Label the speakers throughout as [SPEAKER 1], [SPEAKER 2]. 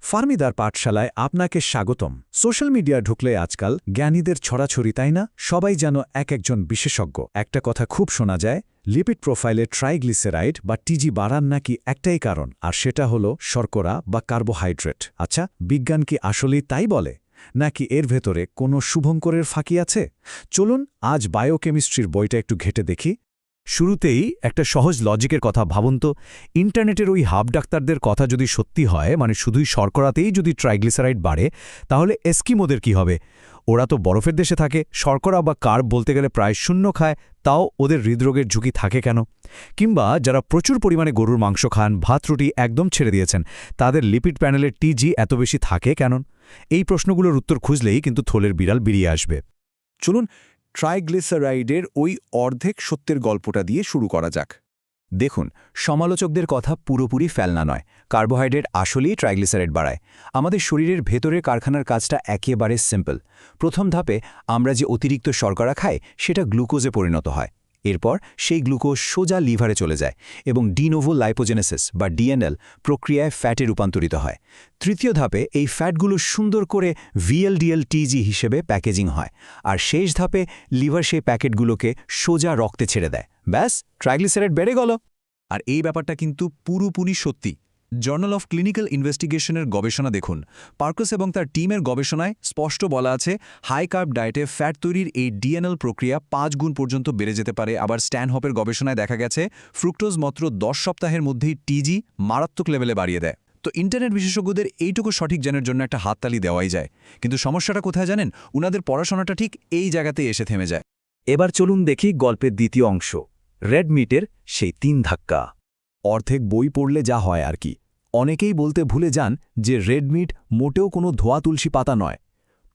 [SPEAKER 1] ফার্মিদার পাঠশালায় আপনাকে স্বাগতম। সোশ্যাল মিডিয়া ঢুকলে আজকাল জ্ঞানীদের ছড়াছড়ি, তাই না? সবাই যেন একজন বিশেষজ্ঞ। একটা কথা খুব শোনা যায়, লিপিড প্রোফাইলে ট্রাইগ্লিসেরাইড বা টিজি বাড়ান নাকি একটাই কারণ, আর সেটা হলো শর্করা বা কার্বোহাইড্রেট। আচ্ছা, বিজ্ঞান কি আসলেই তাই বলে, নাকি এর ভেতরে কোনো শুভঙ্করের ফাঁকি আছে? চলুন আজ বায়োকেমিস্ট্রির বইটা একটু ঘেটে দেখি। শুরুতেই একটা সহজ লজিকের কথা ভাবুন তো। ইন্টারনেটের ওই হাব ডাক্তারদের কথা যদি সত্যি হয়, মানে শুধুই শর্করাতেই যদি ট্রাইগ্লিসারাইড বাড়ে, তাহলে এস্কিমোদের কি হবে? ওরা তো বরফের দেশে থাকে, শর্করা বা কার্ব বলতে গেলে প্রায় শূন্য খায়, তাও ওদের হৃদরোগের ঝুঁকি থাকে কেন? কিংবা যারা প্রচুর পরিমাণে গরুর মাংস খান, ভাত রুটি একদম ছেড়ে দিয়েছেন, তাদের লিপিড প্যানেলের টিজি এত বেশি থাকে কেন? এই প্রশ্নগুলোর উত্তর খুঁজলেই কিন্তু থলের বিড়াল বেরিয়ে আসবে।
[SPEAKER 2] চলুন ট্রাইগ্লিসারাইডের ওই অর্ধেক সত্যের গল্পটা দিয়ে শুরু করা যাক। দেখুন, সমালোচকদের কথা পুরোপুরি ফেলনা নয়। কার্বোহাইড্রেট আসলেই ট্রাইগ্লিসারাইড বাড়ায়। আমাদের শরীরের ভেতরের কারখানার কাজটা একেবারে সিম্পল। প্রথম ধাপে আমরা যে অতিরিক্ত শর্করা খাই সেটা গ্লুকোজে পরিণত হয়। এরপর সেই গ্লুকোজ সোজা লিভারে চলে যায় এবং ডিনোভো লাইপোজেনেসিস বা ডিএনএল প্রক্রিয়ায় ফ্যাটে রূপান্তরিত হয়। তৃতীয় ধাপে এই ফ্যাটগুলো সুন্দর করে ভিএলডিএল-টিজি হিসেবে প্যাকেজিং হয়, আর শেষ ধাপে লিভার সেই প্যাকেটগুলোকে সোজা রক্তে ছেড়ে দেয়। ব্যাস, ট্রাইগ্লিসারাইড বেড়ে গেল। আর এই ব্যাপারটা কিন্তু পুরোপুরি সত্যি। জার্নাল অফ ক্লিনিক্যাল ইনভেস্টিগেশনের গবেষণা দেখুন। পার্কাস এবং তার টিমের গবেষণায় স্পষ্ট বলা আছে, হাই কার্ব ডায়েটে ফ্যাট তৈরির এই ডিএনএল প্রক্রিয়া 5 গুণ পর্যন্ত বেড়ে যেতে পারে। আবার স্ট্যানহপের গবেষণায় দেখা গেছে ফ্রুক্টোজ মাত্র 10 সপ্তাহের মধ্যেই টিজি মারাত্মক লেভেলে বাড়িয়ে দেয়। তো ইন্টারনেট বিশেষজ্ঞদের এইটুকু সঠিক জ্ঞানের জন্য একটা হাততালি দেওয়াই যায়। কিন্তু সমস্যাটা কোথায় জানেন? উনাদের পড়াশোনাটা ঠিক এই জায়গাতেই এসে থেমে যায়।
[SPEAKER 1] এবার চলুন দেখি গল্পের দ্বিতীয় অংশ, রেড মিটের সেই 3 ধাক্কা। অর্ধেক বই পড়লে যা হয় আর কি। অনেকেই বলতে ভুলে যান যে রেড মিট মোটেও কোনো ধোয়া তুলসী পাতা নয়।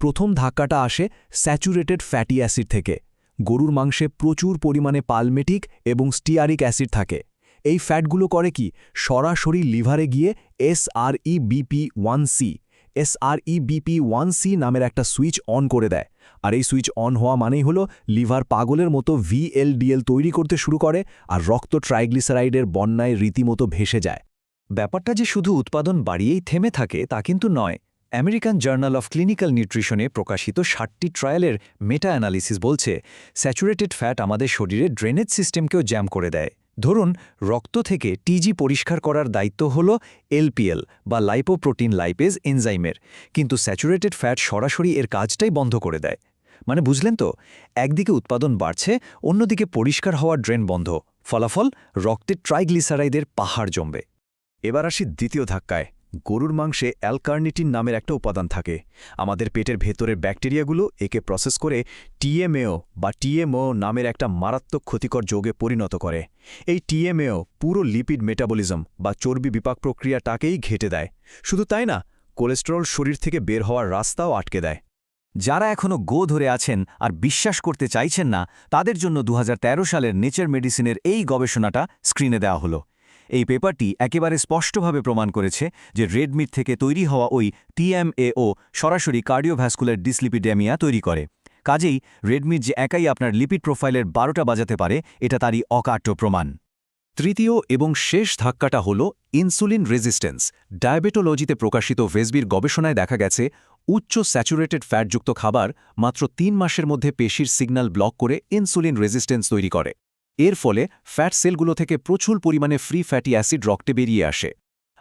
[SPEAKER 1] প্রথম ধাক্কাটা আসে স্যাচুরেটেড ফ্যাটি অ্যাসিড থেকে। গরুর মাংসে প্রচুর পরিমাণে পালমেটিক এবং স্টিয়ারিক অ্যাসিড থাকে। এই ফ্যাটগুলো করে কি, সরাসরি লিভারে গিয়ে SREBP1C নামের একটা সুইচ অন করে দেয়। আর এই সুইচ অন হওয়া মানেই হলো লিভার পাগলের মতো VLDL তৈরি করতে শুরু করে, আর রক্ত ট্রাইগ্লিসারাইডের বন্যায় রীতিমতো ভেসে যায়।
[SPEAKER 3] ব্যাপারটা যে শুধু উৎপাদন বাড়িয়েই থেমে থাকে তা কিন্তু নয়। আমেরিকান জার্নাল অফ ক্লিনিক্যাল নিউট্রিশনে প্রকাশিত 60টি ট্রায়ালের মেটা অ্যানালিসিস বলছে, স্যাচুরেটেড ফ্যাট আমাদের শরীরের ড্রেনেজ সিস্টেমকেও জ্যাম করে দেয়। ধরুন, রক্ত থেকে টিজি পরিষ্কার করার দায়িত্ব হল LPL বা লাইপোপ্রোটিন লাইপেজ এনজাইমের, কিন্তু স্যাচুরেটেড ফ্যাট সরাসরি এর কাজটাই বন্ধ করে দেয়। মানে বুঝলেন তো, একদিকে উৎপাদন বাড়ছে, অন্যদিকে পরিষ্কার হওয়ার ড্রেন বন্ধ। ফলাফল, রক্তে ট্রাইগ্লিসারাইডের পাহাড় জমবে।
[SPEAKER 1] এবার আসি দ্বিতীয় ধাক্কায়। গরুর মাংসে অ্যালকার্নিটিন নামের একটা উপাদান থাকে। আমাদের পেটের ভেতরের ব্যাকটেরিয়াগুলো একে প্রসেস করে TMAO নামের একটা মারাত্মক ক্ষতিকর যৌগে পরিণত করে। এই TMAO পুরো লিপিড মেটাবলিজম বা চর্বি বিপাক প্রক্রিয়াটাকেই ঘেঁটে দেয়। শুধু তাই না, কোলেস্টেরল শরীর থেকে বের হওয়ার রাস্তাও আটকে দেয়।
[SPEAKER 3] যারা এখনও গো ধরে আছেন আর বিশ্বাস করতে চাইছেন না, তাদের জন্য 2013 সালের নেচার মেডিসিনের এই গবেষণাটা স্ক্রিনে দেওয়া হলো। এই পেপারটি একেবারে স্পষ্টভাবে প্রমাণ করেছে যে রেড মিট থেকে তৈরি হওয়া ওই TMAO সরাসরি কার্ডিওভ্যাসকুলার ডিসলিপিডেমিয়া তৈরি করে। কাজেই রেড মিট যে একাই আপনার লিপিড প্রোফাইলের 12টা বাজাতে পারে, এটা তারই অকাট্য প্রমাণ।
[SPEAKER 1] তৃতীয় এবং শেষ ধাক্কাটা হল ইনসুলিন রেজিস্ট্যান্স। ডায়াবেটোলজিতে প্রকাশিত ভেসবির গবেষণায় দেখা গেছে, উচ্চ স্যাচুরেটেড ফ্যাটযুক্ত খাবার মাত্র 3 মাসের মধ্যে পেশির সিগন্যাল ব্লক করে ইনসুলিন রেজিস্ট্যান্স তৈরি করে। এর ফলে ফ্যাট সেলগুলো থেকে প্রচুর পরিমাণে ফ্রি ফ্যাটি অ্যাসিড রক্তে বেরিয়ে আসে,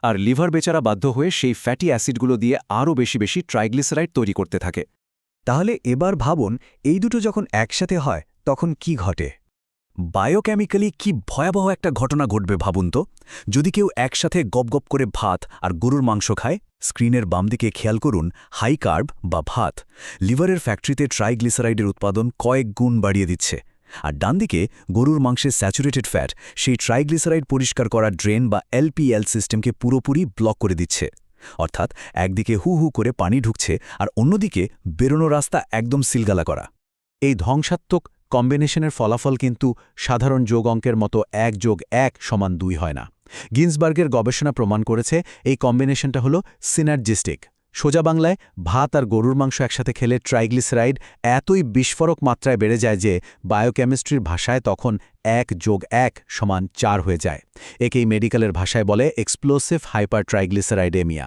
[SPEAKER 1] আর লিভার বেচারা বাধ্য হয়ে সেই ফ্যাটি অ্যাসিডগুলো দিয়ে আরও বেশি ট্রাইগ্লিসারাইড তৈরি করতে থাকে।
[SPEAKER 3] তাহলে এবার ভাবুন, এই দুটো যখন একসাথে হয় তখন কি ঘটে?
[SPEAKER 1] বায়োকেমিক্যালি কি ভয়াবহ একটা ঘটনা ঘটবে ভাবুন তো। যদি কেউ একসাথে গপগপ করে ভাত আর গরুর মাংস খায়, স্ক্রিনের বাম দিকে খেয়াল করুন, হাই কার্ব বা ভাত লিভারের ফ্যাক্টরিতে ট্রাইগ্লিসারাইডের উৎপাদন কয়েক গুণ বাড়িয়ে দিচ্ছে, আর ডান দিকে গরুর মাংসের স্যাচুরেটেড ফ্যাট সেই ট্রাইগ্লিসারাইড পরিষ্কার করা ড্রেন বা LPL সিস্টেমকে পুরোপুরি ব্লক করে দিচ্ছে। অর্থাৎ একদিকে হু হু করে পানি ঢুকছে, আর অন্যদিকে বেরোনো রাস্তা একদম সিলগালা করা। এই ধ্বংসাত্মক কম্বিনেশনের ফলাফল কিন্তু সাধারণ যোগ অঙ্কের মতো 1+1=2 হয় না। গিন্সবার্গের গবেষণা প্রমাণ করেছে এই কম্বিনেশনটা হলো সিনার্জিস্টিক। সোজা বাংলায়, ভাত আর গরুর মাংস একসাথে খেলে ট্রাইগ্লিসারাইড এতই বিস্ফোরক মাত্রায় বেড়ে যায় যে বায়োকেমিস্ট্রির ভাষায় তখন 1+1=4 হয়ে যায়। একেই মেডিকেলের ভাষায় বলে এক্সপ্লোসিভ হাইপার ট্রাইগ্লিসারাইডেমিয়া।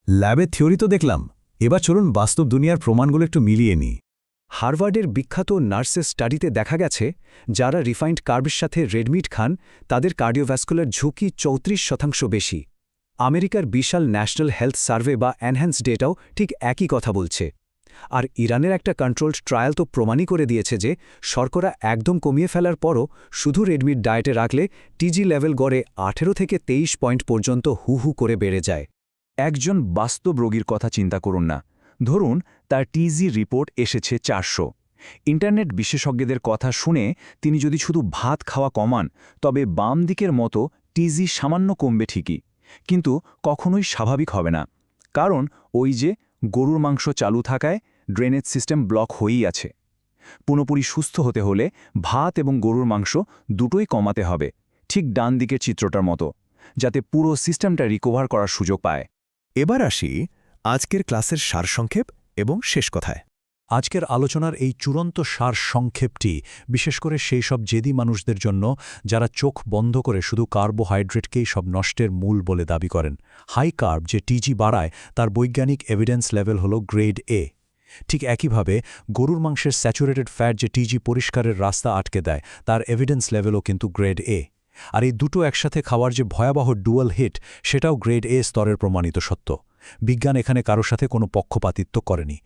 [SPEAKER 1] ল্যাবে থিওরি তো দেখলাম, এবার চলুন বাস্তব দুনিয়ার প্রমাণগুলো একটু মিলিয়ে নিই।
[SPEAKER 3] হার্ভার্ডের বিখ্যাত নার্সেস স্টাডিতে দেখা গেছে যারা রিফাইন্ড কার্বের সাথে রেডমিট খান তাদের কার্ডিওভ্যাস্কুলার ঝুঁকি 34% বেশি। আমেরিকার বিশাল ন্যাশনাল হেলথ সার্ভে বা এনহ্যান্স ডেটাও ঠিক একই কথা বলছে। আর ইরানের একটা কন্ট্রোলড ট্রায়াল তো প্রমাণই করে দিয়েছে যে শর্করা একদম কমিয়ে ফেলার পরও শুধু রেডমিট ডায়েটে রাখলে টিজি লেভেল গড়ে 18 থেকে 23 পয়েন্ট পর্যন্ত হু হু করে বেড়ে যায়।
[SPEAKER 2] একজন বাস্তব রোগীর কথা চিন্তা করুন না। ধরুন তার টিজি রিপোর্ট এসেছে 400। ইন্টারনেট বিশেষজ্ঞদের কথা শুনে তিনি যদি শুধু ভাত খাওয়া কমান তবে বাম দিকের মতো টিজি সামান্য কমবে ঠিকই, কিন্তু কখনোই স্বাভাবিক হবে না। কারণ ওই যে গরুর মাংস চালু থাকায় ড্রেনেজ সিস্টেম ব্লক হয়েই আছে। পুরোপুরি সুস্থ হতে হলে ভাত এবং গরুর মাংস দুটোই কমাতে হবে, ঠিক ডান দিকের চিত্রটার মতো, যাতে পুরো সিস্টেমটা রিকভার করার সুযোগ পায়।
[SPEAKER 1] এবার আসি আজকের ক্লাসের সারসংক্ষেপ এবং শেষ কথায়। আজকের আলোচনার এই চূড়ান্ত সারসংক্ষেপটি বিশেষ করে সেই সব জেদি মানুষদের জন্য যারা চোখ বন্ধ করে শুধু কার্বোহাইড্রেটকেই সব নষ্টের মূল বলে দাবি করেন। হাই কার্ব যে টিজি বাড়ায় তার বৈজ্ঞানিক এভিডেন্স লেভেল হল গ্রেড এ। ঠিক একইভাবে গরুর মাংসের স্যাচুরেটেড ফ্যাট যে টিজি পরিষ্কারের রাস্তা আটকে দেয় তার এভিডেন্স লেভেলও কিন্তু গ্রেড এ। আর এই দুটো একসাথে খাওয়ার যে ভয়াবহ ডুয়াল হিট সেটাও গ্রেড এ স্তরের প্রমাণিত সত্য। বিজ্ঞান এখানে কারো সাথে কোনো পক্ষপাতিত্ব করেনি।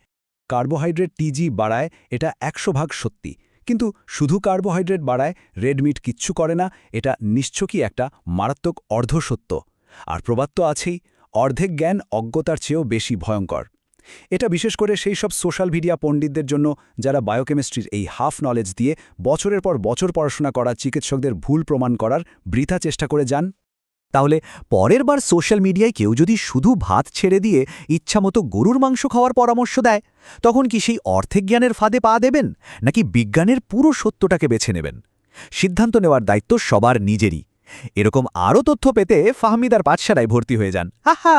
[SPEAKER 1] কার্বোহাইড্রেট টিজি বাড়ায় এটা 100% সত্যি, কিন্তু শুধু কার্বোহাইড্রেট বাড়ায় রেডমিট কিচ্ছু করে না, এটা নিশ্চয়ই একটা মারাত্মক অর্ধসত্য। আর প্রবাদ তো আছেই, অর্ধেক জ্ঞান অজ্ঞতার চেয়েও বেশি ভয়ঙ্কর। এটা বিশেষ করে সেই সব সোশ্যাল মিডিয়া পণ্ডিতদের জন্য যারা বায়োকেমিস্ট্রির এই হাফ নলেজ দিয়ে বছরের পর বছর পড়াশোনা করা চিকিৎসকদের ভুল প্রমাণ করার বৃথা চেষ্টা করে যান।
[SPEAKER 3] তাহলে পরের বার সোশ্যাল মিডিয়ায় কেউ যদি শুধু ভাত ছেড়ে দিয়ে ইচ্ছামতো গরুর মাংস খাওয়ার পরামর্শ দেয়, তখন কি সেই অর্ধেক জ্ঞানের ফাঁদে পা দেবেন নাকি বিজ্ঞানের পুরো সত্যটাকে বেছে নেবেন? সিদ্ধান্ত নেওয়ার দায়িত্ব সবার নিজেরই। এরকম আরও তথ্য পেতে ফাহমিদার পাঠশালায় ভর্তি হয়ে যান। হা হা।